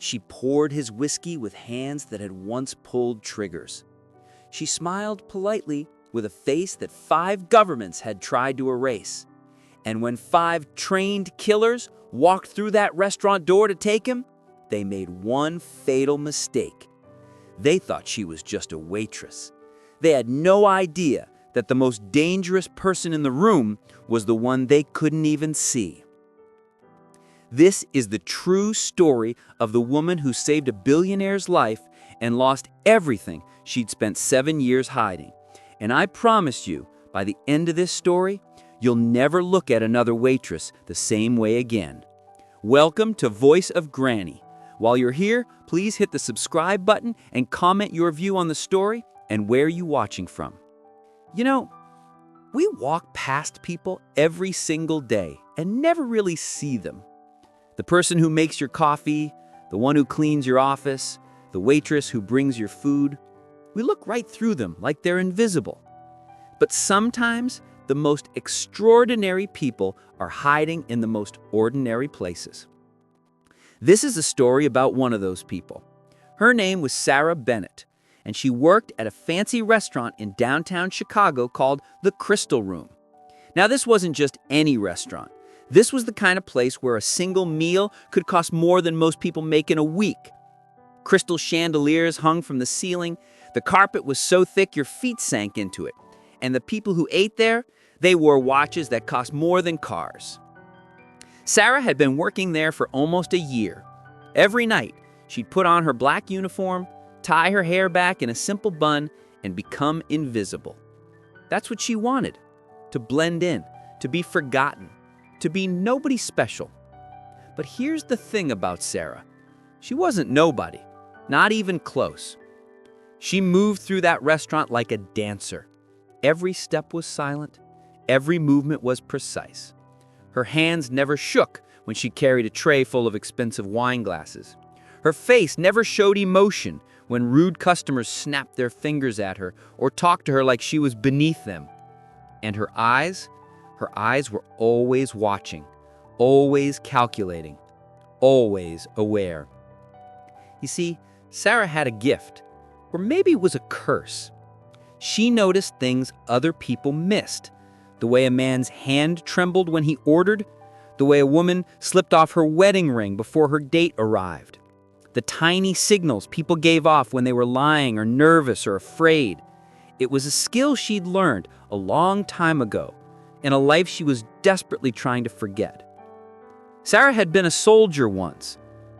She poured his whiskey with hands that had once pulled triggers. She smiled politely with a face that 5 governments had tried to erase. And when 5 trained killers walked through that restaurant door to take him, they made one fatal mistake. They thought she was just a waitress. They had no idea that the most dangerous person in the room was the one they couldn't even see. This is the true story of the woman who saved a billionaire's life and lost everything she'd spent 7 years hiding. And I promise you, by the end of this story, you'll never look at another waitress the same way again. Welcome to Voice of Granny. While you're here, please hit the subscribe button and comment your view on the story and where you're watching from. You know, we walk past people every single day and never really see them. The person who makes your coffee, the one who cleans your office, the waitress who brings your food. We look right through them like they're invisible. But sometimes the most extraordinary people are hiding in the most ordinary places. This is a story about one of those people. Her name was Sarah Bennett, and she worked at a fancy restaurant in downtown Chicago called the Crystal Room. Now, this wasn't just any restaurant. This was the kind of place where a single meal could cost more than most people make in a week. Crystal chandeliers hung from the ceiling. The carpet was so thick your feet sank into it. And the people who ate there, they wore watches that cost more than cars. Sarah had been working there for almost a year. Every night, she'd put on her black uniform, tie her hair back in a simple bun, and become invisible. That's what she wanted, to blend in, to be forgotten, to be nobody special. But here's the thing about Sarah. She wasn't nobody, not even close. She moved through that restaurant like a dancer. Every step was silent. Every movement was precise. Her hands never shook when she carried a tray full of expensive wine glasses. Her face never showed emotion when rude customers snapped their fingers at her or talked to her like she was beneath them. And her eyes were always watching, always calculating, always aware. You see, Sarah had a gift, or maybe it was a curse. She noticed things other people missed. The way a man's hand trembled when he ordered, the way a woman slipped off her wedding ring before her date arrived, the tiny signals people gave off when they were lying or nervous or afraid. It was a skill she'd learned a long time ago, in a life she was desperately trying to forget. Sarah had been a soldier once,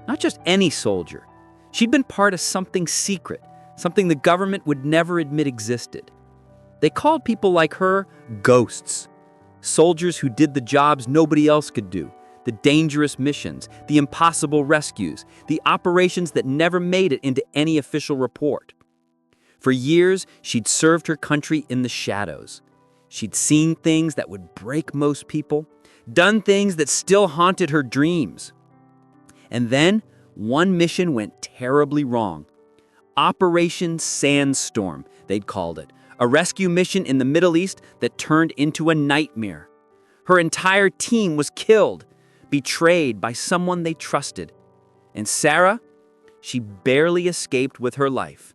not just any soldier. She'd been part of something secret, something the government would never admit existed. They called people like her ghosts, soldiers who did the jobs nobody else could do, the dangerous missions, the impossible rescues, the operations that never made it into any official report. For years, she'd served her country in the shadows. She'd seen things that would break most people, done things that still haunted her dreams. And then, one mission went terribly wrong. Operation Sandstorm, they'd called it. A rescue mission in the Middle East that turned into a nightmare. Her entire team was killed, betrayed by someone they trusted. And Sarah, she barely escaped with her life.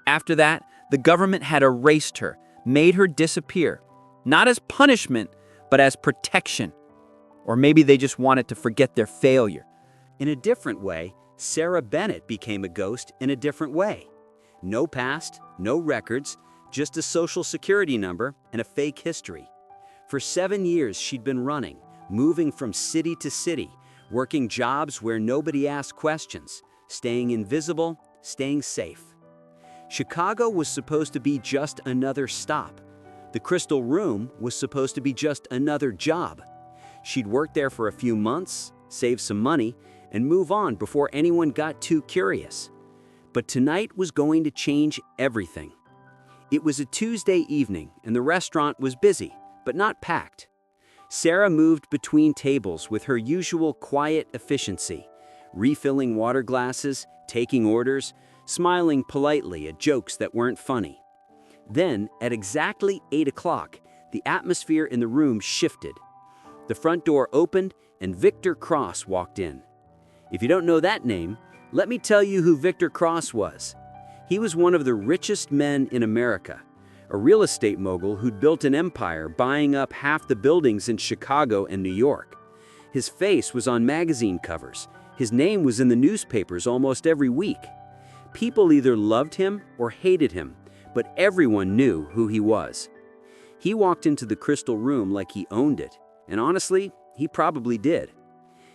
After that, the government had erased her, made her disappear, not as punishment, but as protection. Or maybe they just wanted to forget their failure. In a different way, Sarah Bennett became a ghost in a different way. No past, no records, just a social security number and a fake history. For 7 years, she'd been running, moving from city to city, working jobs where nobody asked questions, staying invisible, staying safe. Chicago was supposed to be just another stop. The Crystal Room was supposed to be just another job. She'd work there for a few months, save some money, and move on before anyone got too curious. But tonight was going to change everything. It was a Tuesday evening, and the restaurant was busy, but not packed. Sarah moved between tables with her usual quiet efficiency, refilling water glasses, taking orders, smiling politely at jokes that weren't funny. Then, at exactly 8 o'clock, the atmosphere in the room shifted. The front door opened, and Victor Cross walked in. If you don't know that name, Let me tell you who Victor Cross was. He was one of the richest men in America, a real estate mogul who'd built an empire buying up half the buildings in Chicago and New York. His face was on magazine covers. His name was in the newspapers almost every week. People either loved him or hated him, but everyone knew who he was. He walked into the crystal room like he owned it, and honestly, he probably did.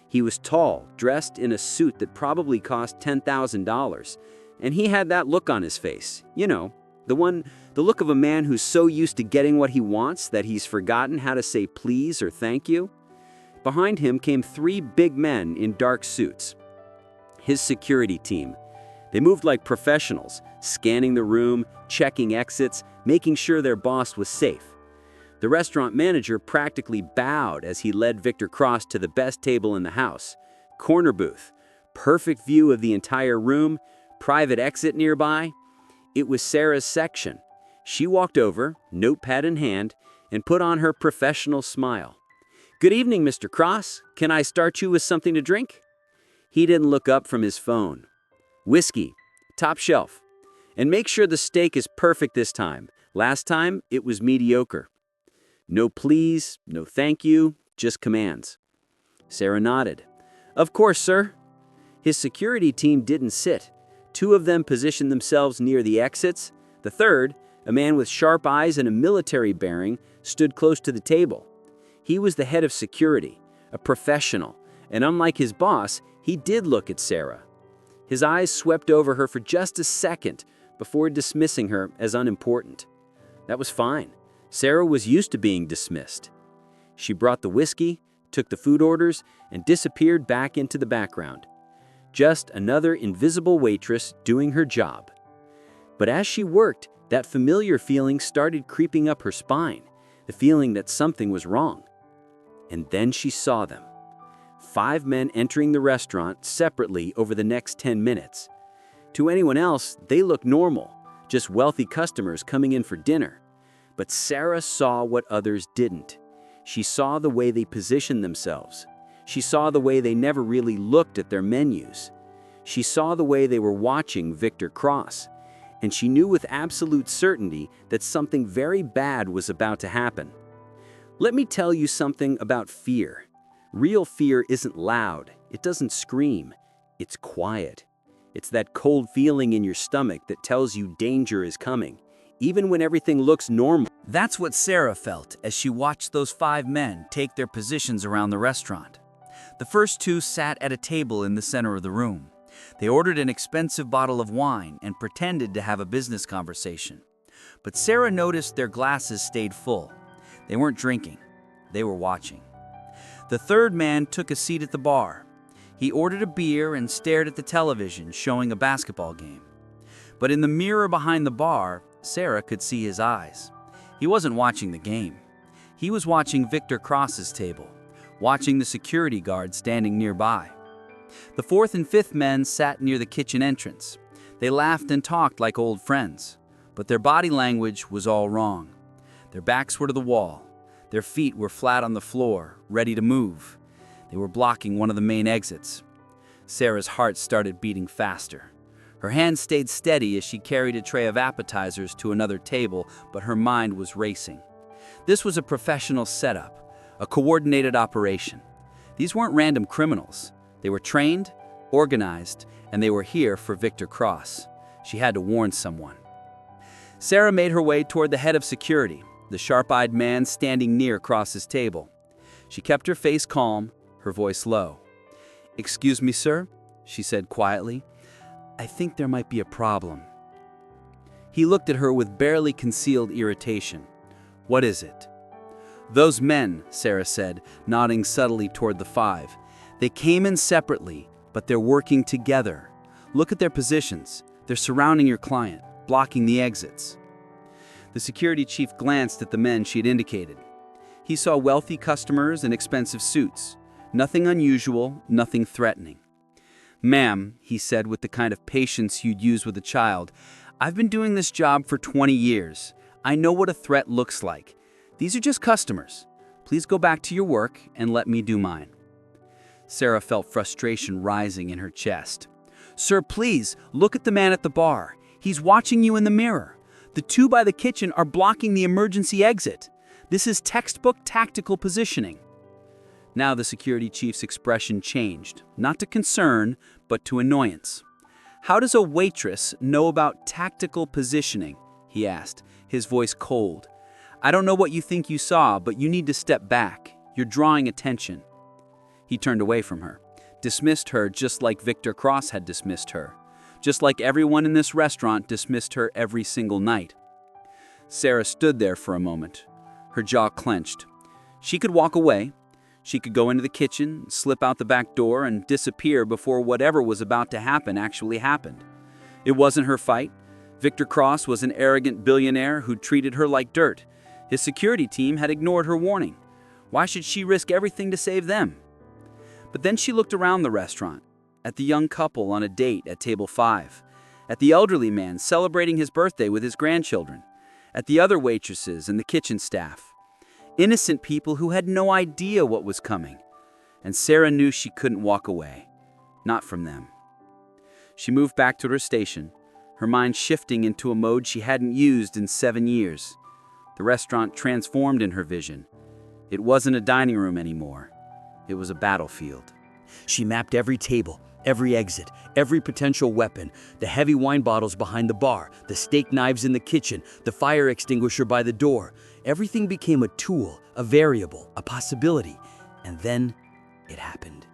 He was tall, dressed in a suit that probably cost $10,000, and he had that look on his face. You know, the look of a man who's so used to getting what he wants that he's forgotten how to say please or thank you. Behind him came three big men in dark suits. His security team. They moved like professionals, scanning the room, checking exits, making sure their boss was safe. The restaurant manager practically bowed as he led Victor Cross to the best table in the house. Corner booth, perfect view of the entire room, private exit nearby. It was Sarah's section. She walked over, notepad in hand, and put on her professional smile. "Good evening, Mr. Cross. Can I start you with something to drink?" He didn't look up from his phone. "Whiskey, top shelf. And make sure the steak is perfect this time. Last time, it was mediocre." No please, no thank you, just commands. Sarah nodded. "Of course, sir." His security team didn't sit. Two of them positioned themselves near the exits. The third, a man with sharp eyes and a military bearing, stood close to the table. He was the head of security, a professional, and unlike his boss, he did look at Sarah. His eyes swept over her for just a second before dismissing her as unimportant. That was fine. Sarah was used to being dismissed. She brought the whiskey, took the food orders, and disappeared back into the background. Just another invisible waitress doing her job. But as she worked, that familiar feeling started creeping up her spine, the feeling that something was wrong. And then she saw them. 5 men entering the restaurant separately over the next 10 minutes. To anyone else, they looked normal, just wealthy customers coming in for dinner. But Sarah saw what others didn't. She saw the way they positioned themselves. She saw the way they never really looked at their menus. She saw the way they were watching Victor Cross. And she knew with absolute certainty that something very bad was about to happen. Let me tell you something about fear. Real fear isn't loud. It doesn't scream. It's quiet. It's that cold feeling in your stomach that tells you danger is coming, even when everything looks normal. That's what Sarah felt as she watched those 5 men take their positions around the restaurant. The first 2 sat at a table in the center of the room. They ordered an expensive bottle of wine and pretended to have a business conversation. But Sarah noticed their glasses stayed full. They weren't drinking. They were watching. The third man took a seat at the bar. He ordered a beer and stared at the television showing a basketball game. But in the mirror behind the bar, Sarah could see his eyes. He wasn't watching the game. He was watching Victor Cross's table, watching the security guard standing nearby. The 4th and 5th men sat near the kitchen entrance. They laughed and talked like old friends, but their body language was all wrong. Their backs were to the wall. Their feet were flat on the floor, ready to move. They were blocking one of the main exits. Sarah's heart started beating faster. Her hand stayed steady as she carried a tray of appetizers to another table, but her mind was racing. This was a professional setup, a coordinated operation. These weren't random criminals. They were trained, organized, and they were here for Victor Cross. She had to warn someone. Sarah made her way toward the head of security, the sharp-eyed man standing near Cross's table. She kept her face calm, her voice low. "Excuse me, sir," she said quietly. "I think there might be a problem." He looked at her with barely concealed irritation. "What is it?" "Those men," Sarah said, nodding subtly toward the 5. "They came in separately, but they're working together. Look at their positions. They're surrounding your client, blocking the exits." The security chief glanced at the men she had indicated. He saw wealthy customers in expensive suits. Nothing unusual, nothing threatening. "Ma'am," he said with the kind of patience you'd use with a child, "I've been doing this job for 20 years. I know what a threat looks like. These are just customers. Please go back to your work and let me do mine." Sarah felt frustration rising in her chest. "Sir, please, look at the man at the bar. He's watching you in the mirror. The two by the kitchen are blocking the emergency exit. This is textbook tactical positioning." Now the security chief's expression changed, not to concern, but to annoyance. "How does a waitress know about tactical positioning?" he asked, his voice cold. "I don't know what you think you saw, but you need to step back. You're drawing attention." He turned away from her, dismissed her just like Victor Cross had dismissed her, just like everyone in this restaurant dismissed her every single night. Sarah stood there for a moment, her jaw clenched. She could walk away. She could go into the kitchen, slip out the back door, and disappear before whatever was about to happen actually happened. It wasn't her fight. Victor Cross was an arrogant billionaire who treated her like dirt. His security team had ignored her warning. Why should she risk everything to save them? But then she looked around the restaurant, at the young couple on a date at table 5, at the elderly man celebrating his birthday with his grandchildren, at the other waitresses and the kitchen staff. Innocent people who had no idea what was coming. And Sarah knew she couldn't walk away. Not from them. She moved back to her station, her mind shifting into a mode she hadn't used in 7 years. The restaurant transformed in her vision. It wasn't a dining room anymore. It was a battlefield. She mapped every table, every exit, every potential weapon, the heavy wine bottles behind the bar, the steak knives in the kitchen, the fire extinguisher by the door. Everything became a tool, a variable, a possibility. And then it happened.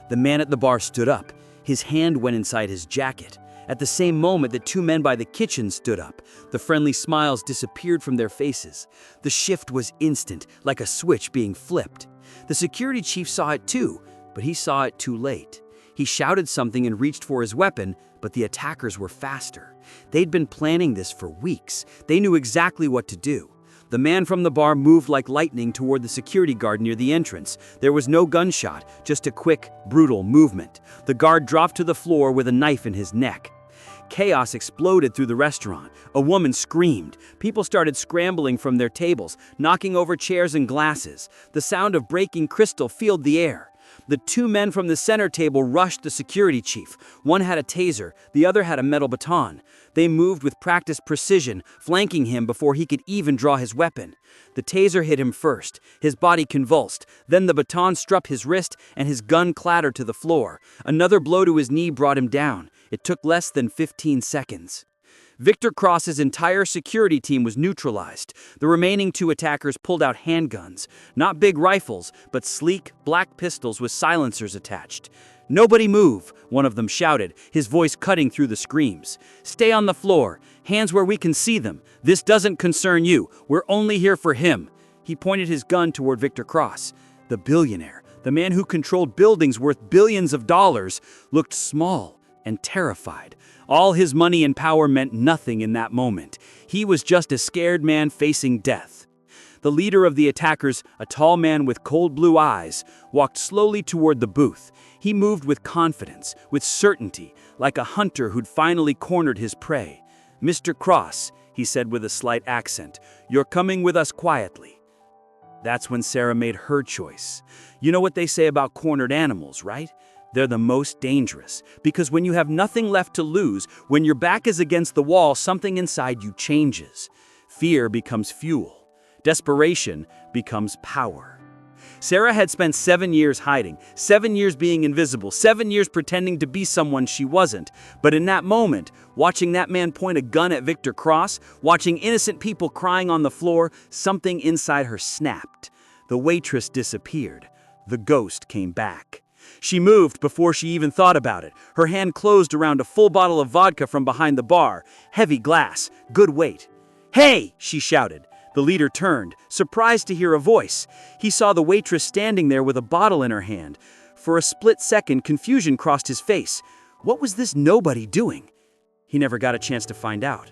The man at the bar stood up. His hand went inside his jacket. At the same moment, the two men by the kitchen stood up. The friendly smiles disappeared from their faces. The shift was instant, like a switch being flipped. The security chief saw it too, but he saw it too late. He shouted something and reached for his weapon, but the attackers were faster. They'd been planning this for weeks. They knew exactly what to do. The man from the bar moved like lightning toward the security guard near the entrance. There was no gunshot, just a quick, brutal movement. The guard dropped to the floor with a knife in his neck. Chaos exploded through the restaurant. A woman screamed. People started scrambling from their tables, knocking over chairs and glasses. The sound of breaking crystal filled the air. The two men from the center table rushed the security chief. One had a taser, the other had a metal baton. They moved with practiced precision, flanking him before he could even draw his weapon. The taser hit him first. His body convulsed. Then the baton struck his wrist and his gun clattered to the floor. Another blow to his knee brought him down. It took less than 15 seconds. Victor Cross's entire security team was neutralized. The remaining two attackers pulled out handguns. Not big rifles, but sleek, black pistols with silencers attached. "Nobody move," one of them shouted, his voice cutting through the screams. "Stay on the floor. Hands where we can see them. This doesn't concern you. We're only here for him." He pointed his gun toward Victor Cross. The billionaire, the man who controlled buildings worth billions of dollars, looked small and terrified. All his money and power meant nothing in that moment. He was just a scared man facing death. The leader of the attackers, a tall man with cold blue eyes, walked slowly toward the booth. He moved with confidence, with certainty, like a hunter who'd finally cornered his prey. "Mr. Cross," he said with a slight accent, "you're coming with us quietly." That's when Sarah made her choice. You know what they say about cornered animals, right? They're the most dangerous, because when you have nothing left to lose, when your back is against the wall, something inside you changes. Fear becomes fuel. Desperation becomes power. Sarah had spent 7 years hiding, 7 years being invisible, 7 years pretending to be someone she wasn't. But in that moment, watching that man point a gun at Victor Cross, watching innocent people crying on the floor, something inside her snapped. The waitress disappeared. The ghost came back. She moved before she even thought about it. Her hand closed around a full bottle of vodka from behind the bar. Heavy glass, good weight. "Hey!" she shouted. The leader turned, surprised to hear a voice. He saw the waitress standing there with a bottle in her hand. For a split second, confusion crossed his face. What was this nobody doing? He never got a chance to find out.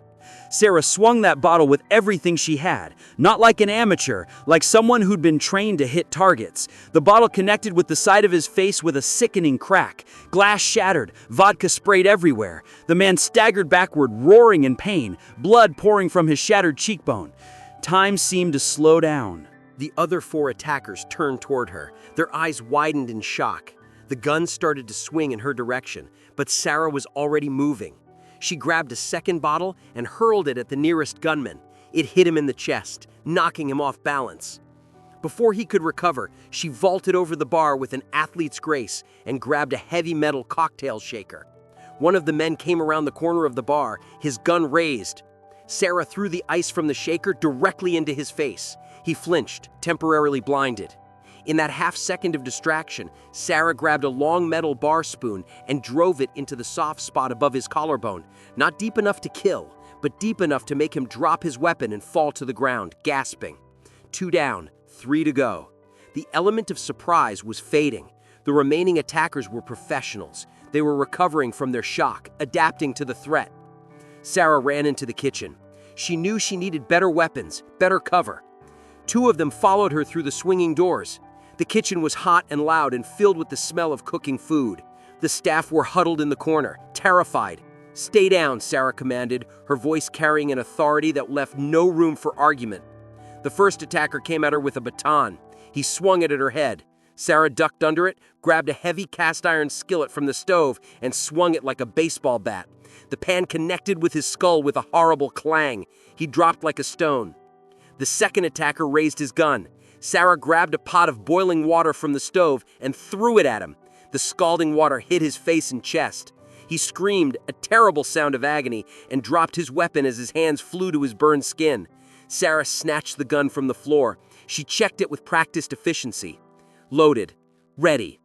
Sarah swung that bottle with everything she had, not like an amateur, like someone who'd been trained to hit targets. The bottle connected with the side of his face with a sickening crack. Glass shattered, vodka sprayed everywhere. The man staggered backward, roaring in pain, blood pouring from his shattered cheekbone. Time seemed to slow down. The other 4 attackers turned toward her, their eyes widened in shock. The gun started to swing in her direction, but Sarah was already moving. She grabbed a second bottle and hurled it at the nearest gunman. It hit him in the chest, knocking him off balance. Before he could recover, she vaulted over the bar with an athlete's grace and grabbed a heavy metal cocktail shaker. One of the men came around the corner of the bar, his gun raised. Sarah threw the ice from the shaker directly into his face. He flinched, temporarily blinded. In that half-second of distraction, Sarah grabbed a long metal bar spoon and drove it into the soft spot above his collarbone, not deep enough to kill, but deep enough to make him drop his weapon and fall to the ground, gasping. 2 down, 3 to go. The element of surprise was fading. The remaining attackers were professionals. They were recovering from their shock, adapting to the threat. Sarah ran into the kitchen. She knew she needed better weapons, better cover. 2 of them followed her through the swinging doors. The kitchen was hot and loud and filled with the smell of cooking food. The staff were huddled in the corner, terrified. "Stay down," Sarah commanded, her voice carrying an authority that left no room for argument. The first attacker came at her with a baton. He swung it at her head. Sarah ducked under it, grabbed a heavy cast-iron skillet from the stove, and swung it like a baseball bat. The pan connected with his skull with a horrible clang. He dropped like a stone. The second attacker raised his gun. Sarah grabbed a pot of boiling water from the stove and threw it at him. The scalding water hit his face and chest. He screamed, a terrible sound of agony, and dropped his weapon as his hands flew to his burned skin. Sarah snatched the gun from the floor. She checked it with practiced efficiency. Loaded. Ready.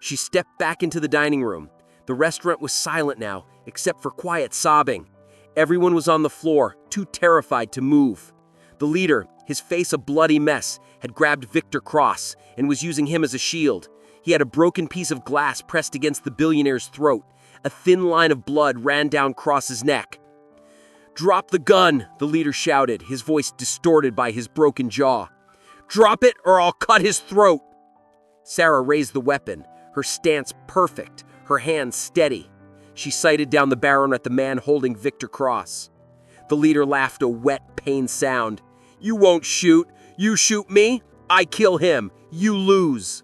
She stepped back into the dining room. The restaurant was silent now, except for quiet sobbing. Everyone was on the floor, too terrified to move. The leader, his face a bloody mess, had grabbed Victor Cross and was using him as a shield. He had a broken piece of glass pressed against the billionaire's throat. A thin line of blood ran down Cross's neck. "Drop the gun," the leader shouted, his voice distorted by his broken jaw. "Drop it or I'll cut his throat." Sarah raised the weapon, her stance perfect, her hands steady. She sighted down the barrel at the man holding Victor Cross. The leader laughed a wet, pained sound. "You won't shoot. You shoot me, I kill him. You lose."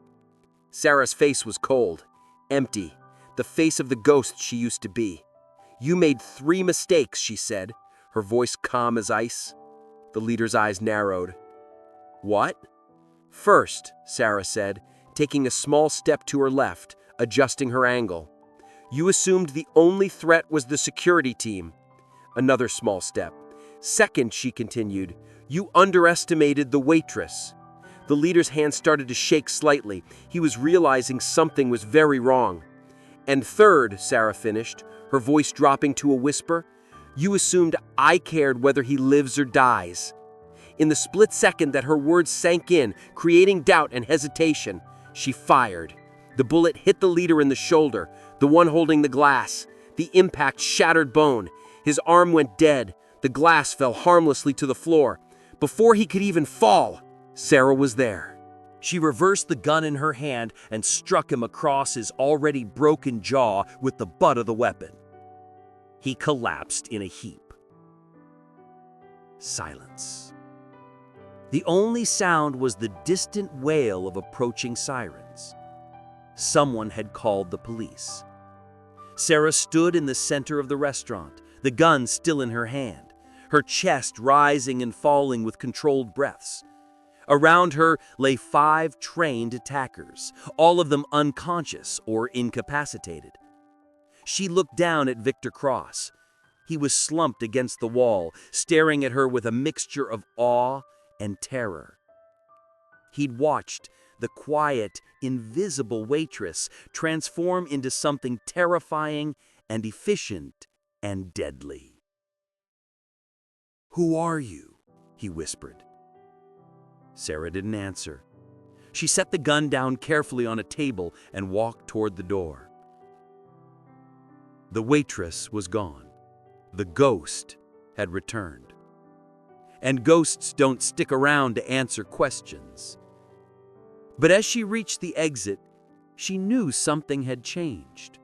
Sarah's face was cold, empty, the face of the ghost she used to be. "You made 3 mistakes," she said, her voice calm as ice. The leader's eyes narrowed. "What?" "First," Sarah said, taking a small step to her left, adjusting her angle. "You assumed the only threat was the security team." Another small step. "Second," she continued, "you underestimated the waitress." The leader's hand started to shake slightly. He was realizing something was very wrong. "And third," Sarah finished, her voice dropping to a whisper, "you assumed I cared whether he lives or dies." In the split second that her words sank in, creating doubt and hesitation, she fired. The bullet hit the leader in the shoulder, the one holding the glass. The impact shattered bone. His arm went dead. The glass fell harmlessly to the floor. Before he could even fall, Sarah was there. She reversed the gun in her hand and struck him across his already broken jaw with the butt of the weapon. He collapsed in a heap. Silence. The only sound was the distant wail of approaching sirens. Someone had called the police. Sarah stood in the center of the restaurant, the gun still in her hand, her chest rising and falling with controlled breaths. Around her lay 5 trained attackers, all of them unconscious or incapacitated. She looked down at Victor Cross. He was slumped against the wall, staring at her with a mixture of awe and terror. He'd watched the quiet, invisible waitress transform into something terrifying and efficient and deadly. "Who are you?" he whispered. Sarah didn't answer. She set the gun down carefully on a table and walked toward the door. The waitress was gone. The ghost had returned. And ghosts don't stick around to answer questions. But as she reached the exit, she knew something had changed.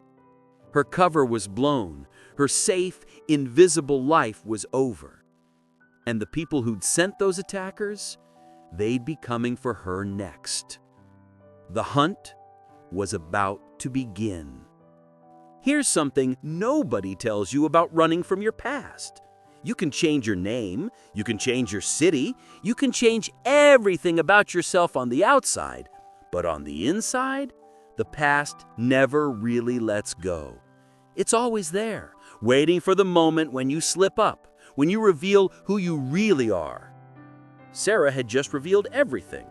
Her cover was blown. Her safe, invisible life was over. And the people who'd sent those attackers, they'd be coming for her next. The hunt was about to begin. Here's something nobody tells you about running from your past. You can change your name, you can change your city, you can change everything about yourself on the outside, but on the inside, the past never really lets go. It's always there, waiting for the moment when you slip up, when you reveal who you really are. Sarah had just revealed everything.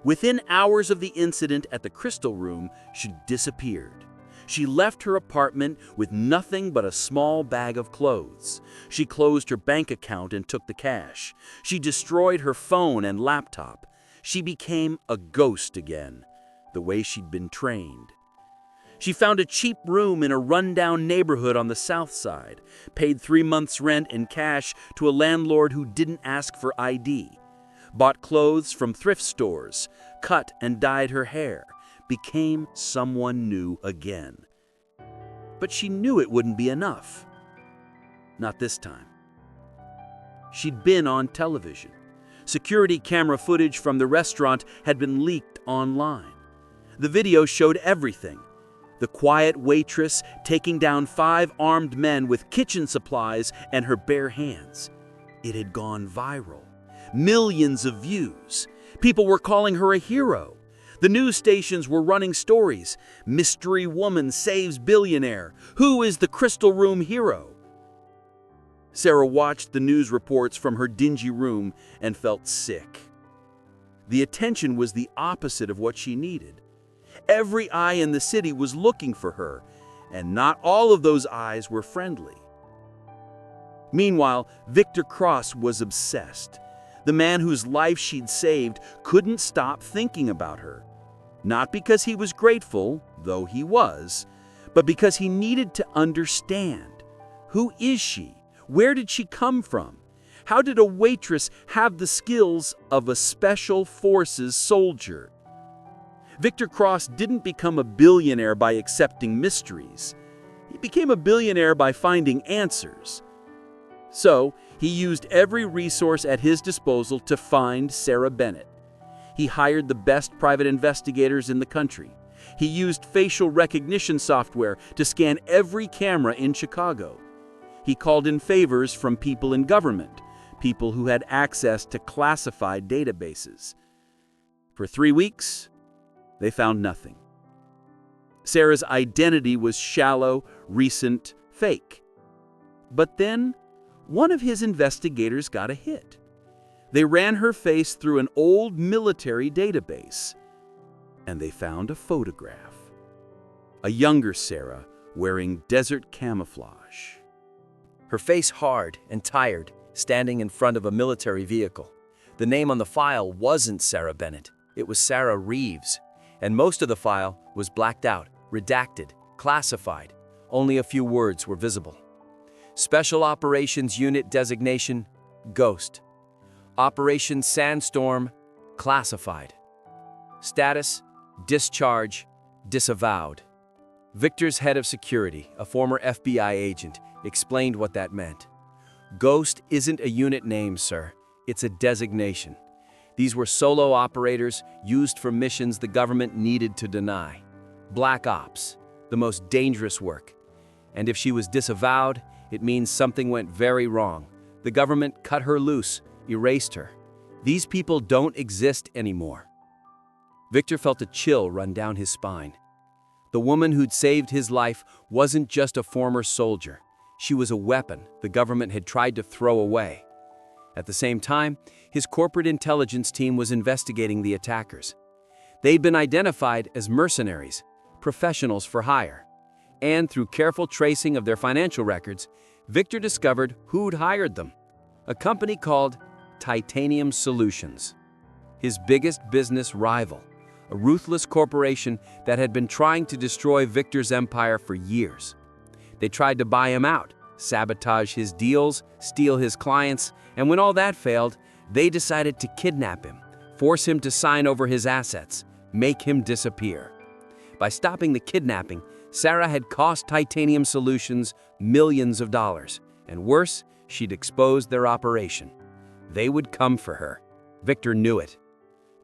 Within hours of the incident at the Crystal Room, she disappeared. She left her apartment with nothing but a small bag of clothes. She closed her bank account and took the cash. She destroyed her phone and laptop. She became a ghost again, the way she'd been trained. She found a cheap room in a rundown neighborhood on the south side, paid 3 months' rent in cash to a landlord who didn't ask for ID, bought clothes from thrift stores, cut and dyed her hair, became someone new again. But she knew it wouldn't be enough. Not this time. She'd been on television. Security camera footage from the restaurant had been leaked online. The video showed everything. The quiet waitress taking down 5 armed men with kitchen supplies and her bare hands. It had gone viral. Millions of views. People were calling her a hero. The news stations were running stories. Mystery woman saves billionaire. Who is the Crystal Room hero? Sarah watched the news reports from her dingy room and felt sick. The attention was the opposite of what she needed. Every eye in the city was looking for her, and not all of those eyes were friendly. Meanwhile, Victor Cross was obsessed. The man whose life she'd saved couldn't stop thinking about her. Not because he was grateful, though he was, but because he needed to understand. Who is she? Where did she come from? How did a waitress have the skills of a special forces soldier? Victor Cross didn't become a billionaire by accepting mysteries. He became a billionaire by finding answers. So, he used every resource at his disposal to find Sarah Bennett. He hired the best private investigators in the country. He used facial recognition software to scan every camera in Chicago. He called in favors from people in government, people who had access to classified databases. For 3 weeks, they found nothing. Sarah's identity was shallow, recent, fake. But then, one of his investigators got a hit. They ran her face through an old military database, and they found a photograph. A younger Sarah wearing desert camouflage. Her face hard and tired, standing in front of a military vehicle. The name on the file wasn't Sarah Bennett, it was Sarah Reeves, and most of the file was blacked out, redacted, classified. Only a few words were visible. Special Operations Unit designation, Ghost. Operation Sandstorm, classified. Status, discharge, disavowed. Victor's head of security, a former FBI agent, explained what that meant. Ghost isn't a unit name, sir. It's a designation. These were solo operators used for missions the government needed to deny. Black ops, the most dangerous work. And if she was disavowed, it means something went very wrong. The government cut her loose, erased her. These people don't exist anymore. Victor felt a chill run down his spine. The woman who'd saved his life wasn't just a former soldier. She was a weapon the government had tried to throw away. At the same time, his corporate intelligence team was investigating the attackers. They'd been identified as mercenaries, professionals for hire. And through careful tracing of their financial records, Victor discovered who'd hired them. A company called Titanium Solutions. His biggest business rival, a ruthless corporation that had been trying to destroy Victor's empire for years. They tried to buy him out, sabotage his deals, steal his clients, and when all that failed, they decided to kidnap him, force him to sign over his assets, make him disappear. By stopping the kidnapping, Sarah had cost Titanium Solutions millions of dollars, and worse, she'd exposed their operation. They would come for her. Victor knew it.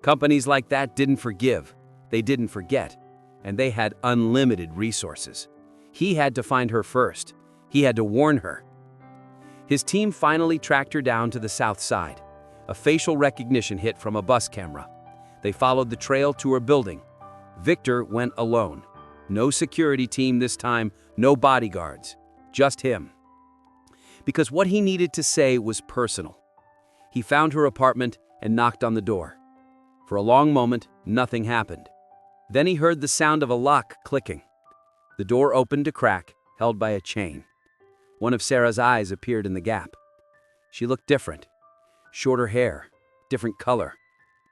Companies like that didn't forgive, they didn't forget, and they had unlimited resources. He had to find her first. He had to warn her. His team finally tracked her down to the south side. A facial recognition hit from a bus camera. They followed the trail to her building. Victor went alone. No security team this time, no bodyguards, just him. Because what he needed to say was personal. He found her apartment and knocked on the door. For a long moment, nothing happened. Then he heard the sound of a lock clicking. The door opened a crack, held by a chain. One of Sarah's eyes appeared in the gap. She looked different. Shorter hair, different color,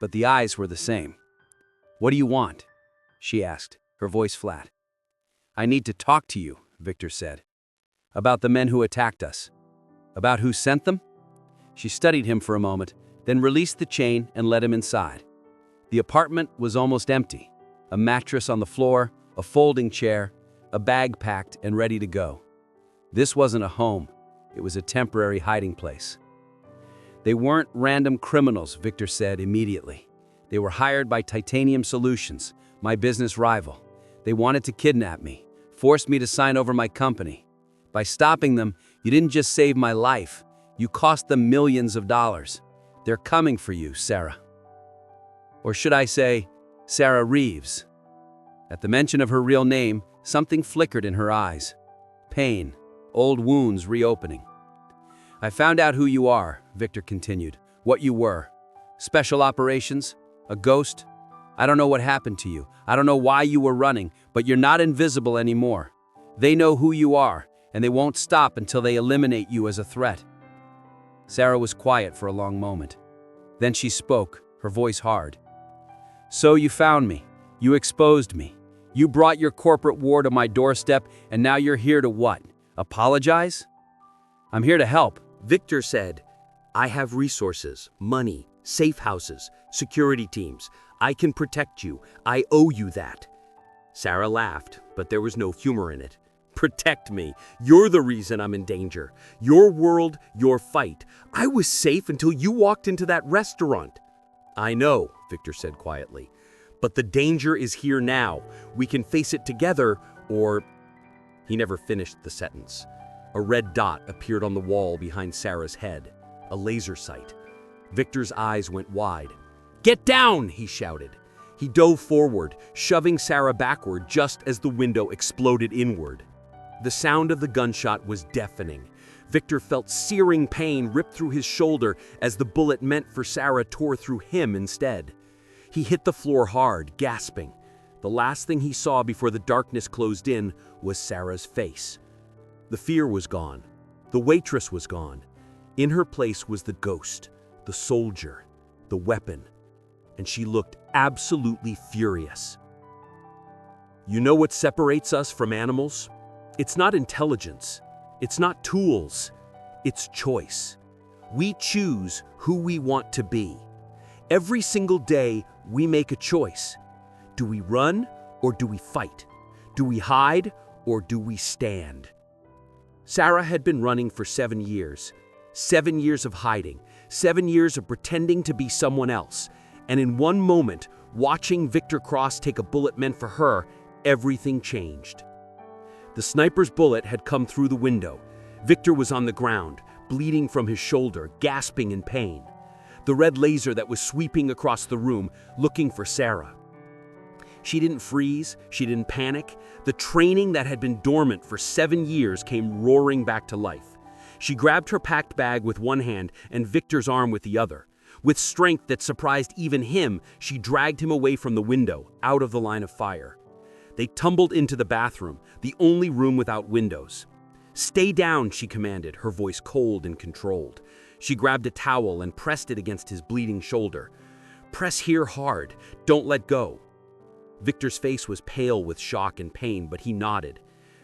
but the eyes were the same. "What do you want?" she asked, her voice flat. "I need to talk to you," Victor said. "About the men who attacked us. About who sent them?" She studied him for a moment, then released the chain and let him inside. The apartment was almost empty. A mattress on the floor, a folding chair, a bag packed and ready to go. This wasn't a home. It was a temporary hiding place. "They weren't random criminals," Victor said immediately. "They were hired by Titanium Solutions, my business rival. They wanted to kidnap me, forced me to sign over my company. By stopping them, you didn't just save my life, you cost them millions of dollars. They're coming for you, Sarah." Or should I say, Sarah Reeves. At the mention of her real name, something flickered in her eyes. Pain, old wounds reopening. "I found out who you are," Victor continued, "what you were. Special operations? A ghost? I don't know what happened to you. I don't know why you were running, but you're not invisible anymore. They know who you are, and they won't stop until they eliminate you as a threat." Sarah was quiet for a long moment. Then she spoke, her voice hard. "So you found me. You exposed me. You brought your corporate war to my doorstep, and now you're here to what? Apologize?" "I'm here to help," Victor said, "I have resources, money, safe houses, security teams. I can protect you. I owe you that." Sarah laughed, but there was no humor in it. "Protect me. You're the reason I'm in danger. Your world, your fight. I was safe until you walked into that restaurant." "I know," Victor said quietly, "but the danger is here now. We can face it together, or—" He never finished the sentence. A red dot appeared on the wall behind Sarah's head, a laser sight. Victor's eyes went wide. "Get down!" he shouted. He dove forward, shoving Sarah backward just as the window exploded inward. The sound of the gunshot was deafening. Victor felt searing pain rip through his shoulder as the bullet meant for Sarah tore through him instead. He hit the floor hard, gasping. The last thing he saw before the darkness closed in was Sarah's face. The fear was gone. The waitress was gone. In her place was the ghost, the soldier, the weapon, and she looked absolutely furious. "You know what separates us from animals? It's not intelligence. It's not tools. It's choice. We choose who we want to be. Every single day, we make a choice. Do we run or do we fight? Do we hide or do we stand?" Sarah had been running for 7 years. 7 years of hiding, 7 years of pretending to be someone else. And in one moment, watching Victor Cross take a bullet meant for her, everything changed. The sniper's bullet had come through the window. Victor was on the ground, bleeding from his shoulder, gasping in pain. The red laser that was sweeping across the room, looking for Sarah. She didn't freeze, she didn't panic. The training that had been dormant for 7 years came roaring back to life. She grabbed her packed bag with one hand and Victor's arm with the other. With strength that surprised even him, she dragged him away from the window, out of the line of fire. They tumbled into the bathroom, the only room without windows. "Stay down," she commanded, her voice cold and controlled. She grabbed a towel and pressed it against his bleeding shoulder. "Press here hard. Don't let go." Victor's face was pale with shock and pain, but he nodded.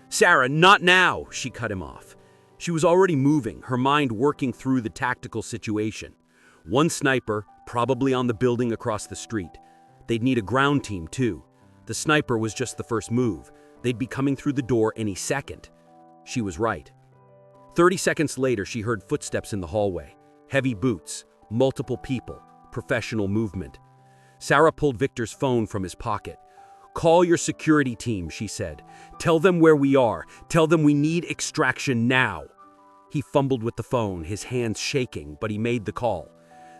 "Sarah, not now!" She cut him off. She was already moving, her mind working through the tactical situation. One sniper, probably on the building across the street. They'd need a ground team, too. The sniper was just the first move. They'd be coming through the door any second. She was right. 30 seconds later, she heard footsteps in the hallway. Heavy boots, multiple people, professional movement. Sarah pulled Victor's phone from his pocket. "Call your security team," she said. "Tell them where we are. Tell them we need extraction now." He fumbled with the phone, his hands shaking, but he made the call.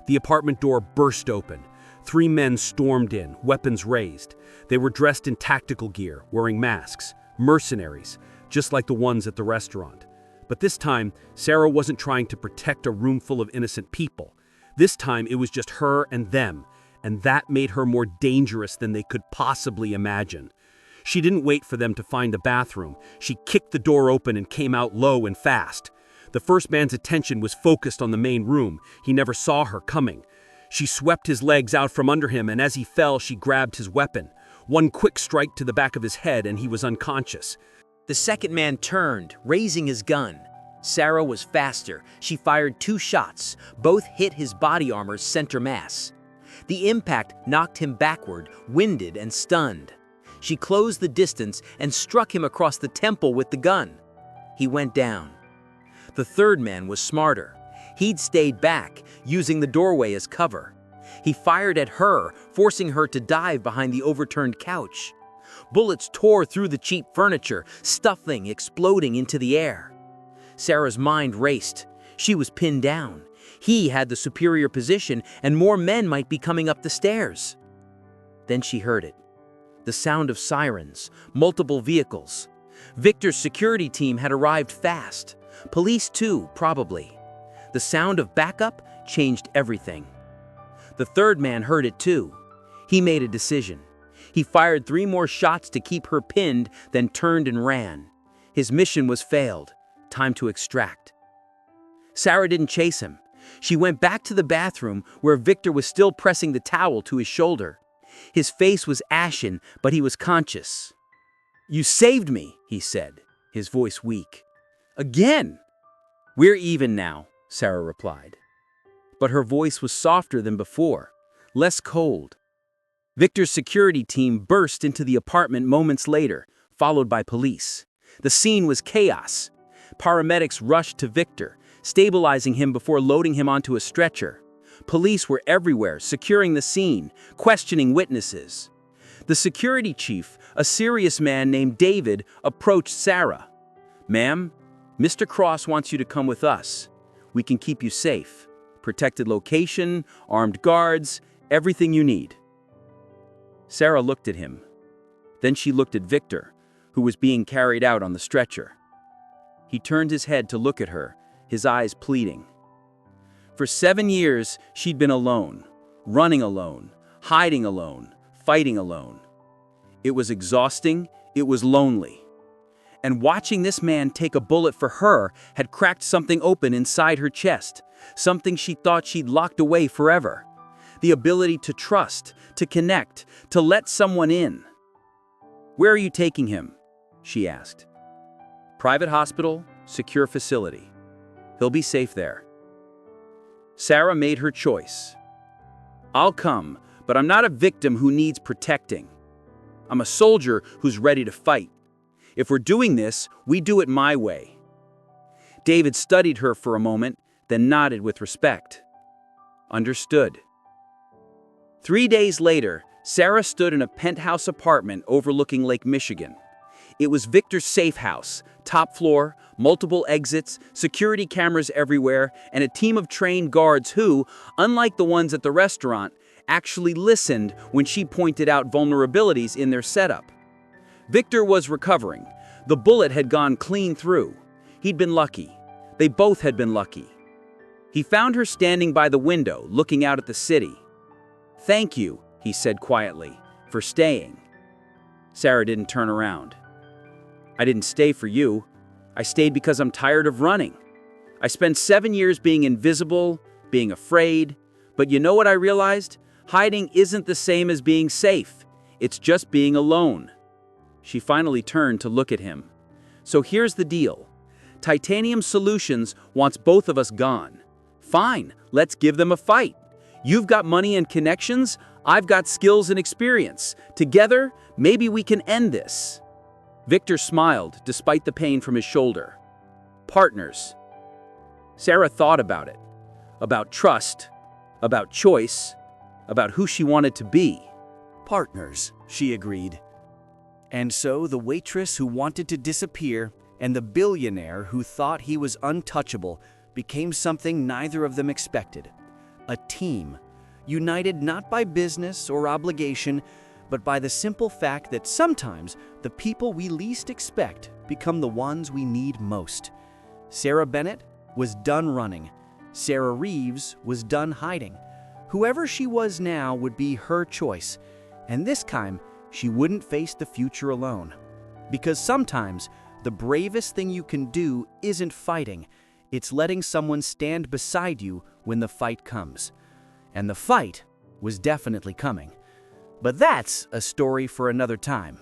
The apartment door burst open. 3 men stormed in, weapons raised. They were dressed in tactical gear, wearing masks, mercenaries, just like the ones at the restaurant. But this time, Sarah wasn't trying to protect a room full of innocent people. This time, it was just her and them, and that made her more dangerous than they could possibly imagine. She didn't wait for them to find a bathroom. She kicked the door open and came out low and fast. The first man's attention was focused on the main room. He never saw her coming. She swept his legs out from under him, and as he fell, she grabbed his weapon. One quick strike to the back of his head, and he was unconscious. The second man turned, raising his gun. Sarah was faster. She fired 2 shots. Both hit his body armor's center mass. The impact knocked him backward, winded and stunned. She closed the distance and struck him across the temple with the gun. He went down. The third man was smarter. He'd stayed back, using the doorway as cover. He fired at her, forcing her to dive behind the overturned couch. Bullets tore through the cheap furniture, stuffing, exploding into the air. Sarah's mind raced. She was pinned down. He had the superior position, and more men might be coming up the stairs. Then she heard it. The sound of sirens, multiple vehicles. Victor's security team had arrived fast. Police too, probably. The sound of backup changed everything. The third man heard it too. He made a decision. He fired 3 more shots to keep her pinned, then turned and ran. His mission was failed. Time to extract. Sarah didn't chase him. She went back to the bathroom where Victor was still pressing the towel to his shoulder. His face was ashen, but he was conscious. "You saved me," he said, his voice weak. "Again." "We're even now," Sarah replied. But her voice was softer than before, less cold. Victor's security team burst into the apartment moments later, followed by police. The scene was chaos. Paramedics rushed to Victor, stabilizing him before loading him onto a stretcher. Police were everywhere, securing the scene, questioning witnesses. The security chief, a serious man named David, approached Sarah. "Ma'am, Mr. Cross wants you to come with us. We can keep you safe. Protected location, armed guards, everything you need." Sarah looked at him. Then she looked at Victor, who was being carried out on the stretcher. He turned his head to look at her, his eyes pleading. For 7 years, she'd been alone, running alone, hiding alone, fighting alone. It was exhausting, it was lonely. And watching this man take a bullet for her had cracked something open inside her chest, something she thought she'd locked away forever. The ability to trust, to connect, to let someone in. "Where are you taking him?" she asked. "Private hospital, secure facility. He'll be safe there." Sarah made her choice. "I'll come, but I'm not a victim who needs protecting. I'm a soldier who's ready to fight. If we're doing this, we do it my way." David studied her for a moment, then nodded with respect. "Understood." 3 days later, Sarah stood in a penthouse apartment overlooking Lake Michigan. It was Victor's safe house, top floor, multiple exits, security cameras everywhere, and a team of trained guards who, unlike the ones at the restaurant, actually listened when she pointed out vulnerabilities in their setup. Victor was recovering. The bullet had gone clean through. He'd been lucky. They both had been lucky. He found her standing by the window, looking out at the city. "Thank you," he said quietly, "for staying." Sarah didn't turn around. "I didn't stay for you. I stayed because I'm tired of running. I spent 7 years being invisible, being afraid. But you know what I realized? Hiding isn't the same as being safe. It's just being alone." She finally turned to look at him. "So here's the deal. Titanium Solutions wants both of us gone. Fine, let's give them a fight. You've got money and connections, I've got skills and experience. Together, maybe we can end this." Victor smiled, despite the pain from his shoulder. "Partners." Sarah thought about it. About trust, about choice, about who she wanted to be. Partners, she agreed. And so the waitress who wanted to disappear and the billionaire who thought he was untouchable became something neither of them expected. A team, united not by business or obligation, but by the simple fact that sometimes the people we least expect become the ones we need most. Sarah Bennett was done running. Sarah Reeves was done hiding. Whoever she was now would be her choice, and this time she wouldn't face the future alone. Because sometimes the bravest thing you can do isn't fighting, it's letting someone stand beside you when the fight comes. And the fight was definitely coming. But that's a story for another time.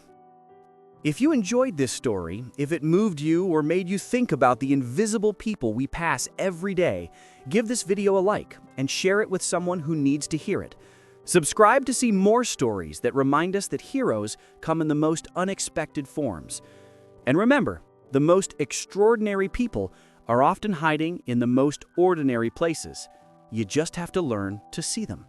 If you enjoyed this story, if it moved you or made you think about the invisible people we pass every day, give this video a like and share it with someone who needs to hear it. Subscribe to see more stories that remind us that heroes come in the most unexpected forms. And remember, the most extraordinary people are often hiding in the most ordinary places. You just have to learn to see them.